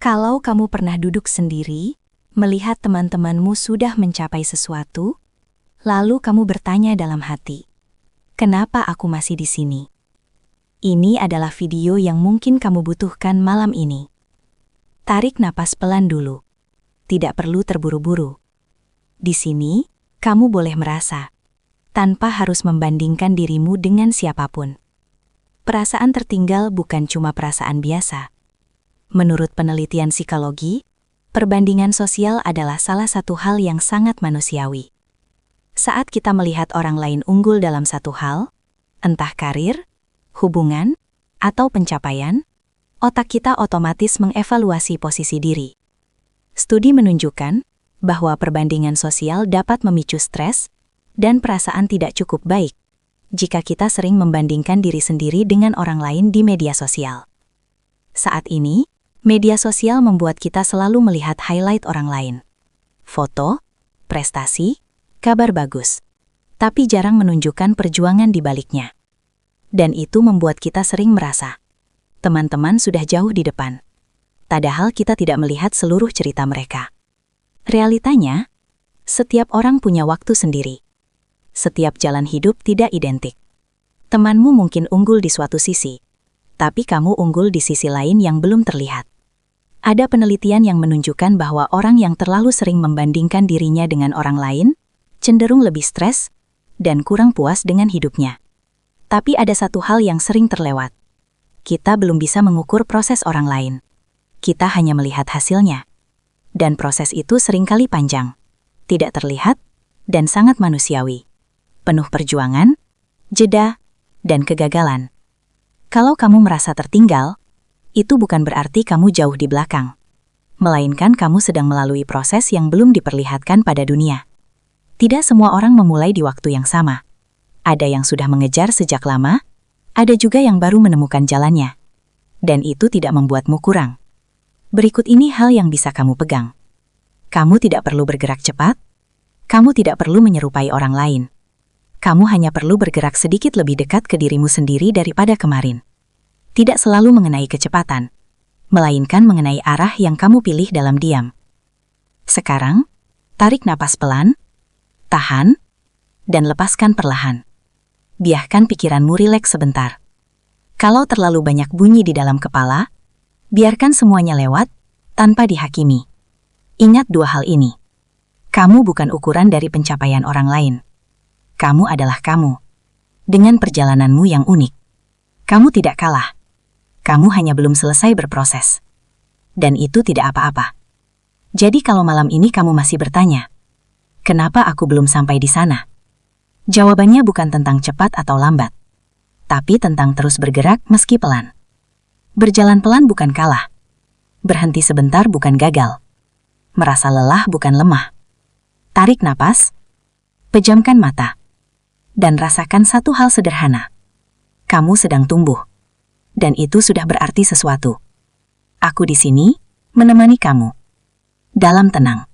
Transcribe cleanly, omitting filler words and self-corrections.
Kalau kamu pernah duduk sendiri, melihat teman-temanmu sudah mencapai sesuatu, lalu kamu bertanya dalam hati, "Kenapa aku masih di sini?" Ini adalah video yang mungkin kamu butuhkan malam ini. Tarik napas pelan dulu. Tidak perlu terburu-buru. Di sini, kamu boleh merasa, tanpa harus membandingkan dirimu dengan siapapun. Perasaan tertinggal bukan cuma perasaan biasa. Menurut penelitian psikologi, perbandingan sosial adalah salah satu hal yang sangat manusiawi. Saat kita melihat orang lain unggul dalam satu hal, entah karir, hubungan, atau pencapaian, otak kita otomatis mengevaluasi posisi diri. Studi menunjukkan bahwa perbandingan sosial dapat memicu stres dan perasaan tidak cukup baik jika kita sering membandingkan diri sendiri dengan orang lain di media sosial. Saat ini, media sosial membuat kita selalu melihat highlight orang lain. Foto, prestasi, kabar bagus. Tapi jarang menunjukkan perjuangan di baliknya. Dan itu membuat kita sering merasa, teman-teman sudah jauh di depan. Padahal kita tidak melihat seluruh cerita mereka. Realitanya, setiap orang punya waktu sendiri. Setiap jalan hidup tidak identik. Temanmu mungkin unggul di suatu sisi, tapi kamu unggul di sisi lain yang belum terlihat. Ada penelitian yang menunjukkan bahwa orang yang terlalu sering membandingkan dirinya dengan orang lain cenderung lebih stres dan kurang puas dengan hidupnya. Tapi ada satu hal yang sering terlewat. Kita belum bisa mengukur proses orang lain. Kita hanya melihat hasilnya. Dan proses itu seringkali panjang, tidak terlihat, dan sangat manusiawi. Penuh perjuangan, jeda, dan kegagalan. Kalau kamu merasa tertinggal, itu bukan berarti kamu jauh di belakang. Melainkan kamu sedang melalui proses yang belum diperlihatkan pada dunia. Tidak semua orang memulai di waktu yang sama. Ada yang sudah mengejar sejak lama, ada juga yang baru menemukan jalannya. Dan itu tidak membuatmu kurang. Berikut ini hal yang bisa kamu pegang. Kamu tidak perlu bergerak cepat. Kamu tidak perlu menyerupai orang lain. Kamu hanya perlu bergerak sedikit lebih dekat ke dirimu sendiri daripada kemarin. Tidak selalu mengenai kecepatan, melainkan mengenai arah yang kamu pilih dalam diam. Sekarang, tarik napas pelan, tahan, dan lepaskan perlahan. Biarkan pikiranmu rileks sebentar. Kalau terlalu banyak bunyi di dalam kepala, biarkan semuanya lewat, tanpa dihakimi. Ingat dua hal ini. Kamu bukan ukuran dari pencapaian orang lain. Kamu adalah kamu. Dengan perjalananmu yang unik. Kamu tidak kalah. Kamu hanya belum selesai berproses. Dan itu tidak apa-apa. Jadi kalau malam ini kamu masih bertanya, kenapa aku belum sampai di sana? Jawabannya bukan tentang cepat atau lambat, tapi tentang terus bergerak meski pelan. Berjalan pelan bukan kalah. Berhenti sebentar bukan gagal. Merasa lelah bukan lemah. Tarik napas, pejamkan mata, dan rasakan satu hal sederhana. Kamu sedang tumbuh. Dan itu sudah berarti sesuatu. Aku di sini, menemani kamu. Dalam tenang.